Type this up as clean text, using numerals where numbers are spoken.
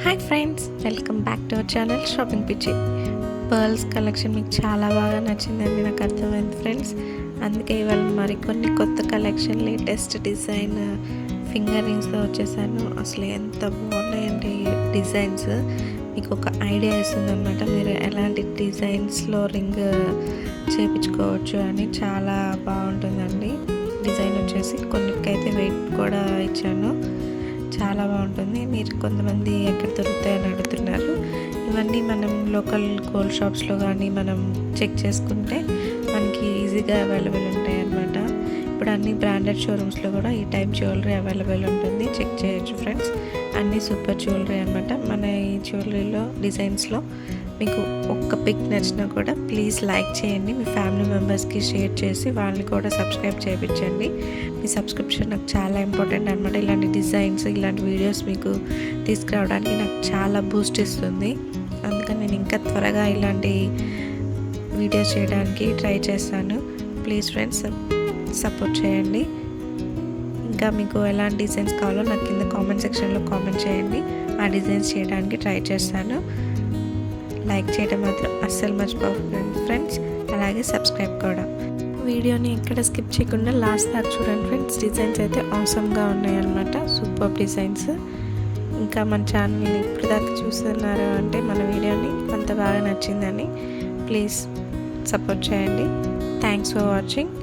Hi friends, welcome back to our channel shopping పిచ్చి. Pearls collection మీకు చాలా బాగా నచ్చిందని నాకు అర్థమైంది ఫ్రెండ్స్. అందుకే ఇవాళ మరికొన్ని కొత్త కలెక్షన్, లేటెస్ట్ డిజైన్ ఫింగర్ రింగ్స్తో వచ్చేసాను. అసలు ఎంత బాగున్నాయండి డిజైన్స్. మీకు ఒక ఐడియా ఇస్తుంది అనమాట, మీరు ఎలాంటి డిజైన్స్లో రింగ్ చేయించుకోవచ్చు అని. చాలా బాగుంటుందండి. డిజైన్ వచ్చేసి కొన్నిటికైతే వెయిట్ కూడా ఇచ్చాను. చాలా బాగుంటుంది. మీరు కొంతమంది ఎక్కడ దొరుకుతాయని అడుగుతున్నారు. ఇవన్నీ మనం లోకల్ గోల్డ్ షాప్స్లో కానీ మనం చెక్ చేసుకుంటే మనకి ఈజీగా అవైలబుల్ ఉంటాయి అన్నమాట. ఇప్పుడు అన్ని బ్రాండెడ్ షోరూమ్స్లో కూడా ఈ టైప్ జ్యువెలరీ అవైలబుల్ ఉంటుంది, చెక్ చేయొచ్చు ఫ్రెండ్స్. అన్నీ సూపర్ జ్యువెలరీ అనమాట. మన ఈ జ్యువెలరీలో డిజైన్స్లో మీకు ఒక్క పిక్ నచ్చినా కూడా ప్లీజ్ లైక్ చేయండి. మీ ఫ్యామిలీ మెంబర్స్కి షేర్ చేసి వాళ్ళని కూడా సబ్స్క్రైబ్ చేయించండి. మీ సబ్స్క్రిప్షన్ నాకు చాలా ఇంపార్టెంట్ అనమాట. ఇలాంటి డిజైన్స్, ఇలాంటి వీడియోస్ మీకు తీసుకురావడానికి నాకు చాలా బూస్ట్ ఇస్తుంది. అందుకని నేను ఇంకా త్వరగా ఇలాంటి వీడియోస్ చేయడానికి ట్రై చేస్తాను. ప్లీజ్ ఫ్రెండ్స్ సపోర్ట్ చేయండి. ఇంకా మీకు ఎలాంటి డిజైన్స్ కావాలో నాకు కింద కామెంట్ సెక్షన్లో కామెంట్ చేయండి. ఆ డిజైన్స్ చేయడానికి ట్రై చేస్తాను. లైక్ చేయడం మాత్రం అస్సలు మర్చిపోకండి ఫ్రెండ్స్. అలాగే సబ్స్క్రైబ్ కూడా. వీడియోని ఎక్కడ స్కిప్ చేయకుండా లాస్ట్ దాకా చూడండి ఫ్రెండ్స్. డిజైన్స్ అయితే ఆసమ్గా ఉన్నాయన్నమాట, సూపర్ డిజైన్స్. ఇంకా మన ఛానల్ని ఇప్పుడు దాకా చూస్తున్నారు అంటే మన వీడియోని అంత బాగా నచ్చిందని ప్లీజ్ సపోర్ట్ చేయండి. Thanks for watching.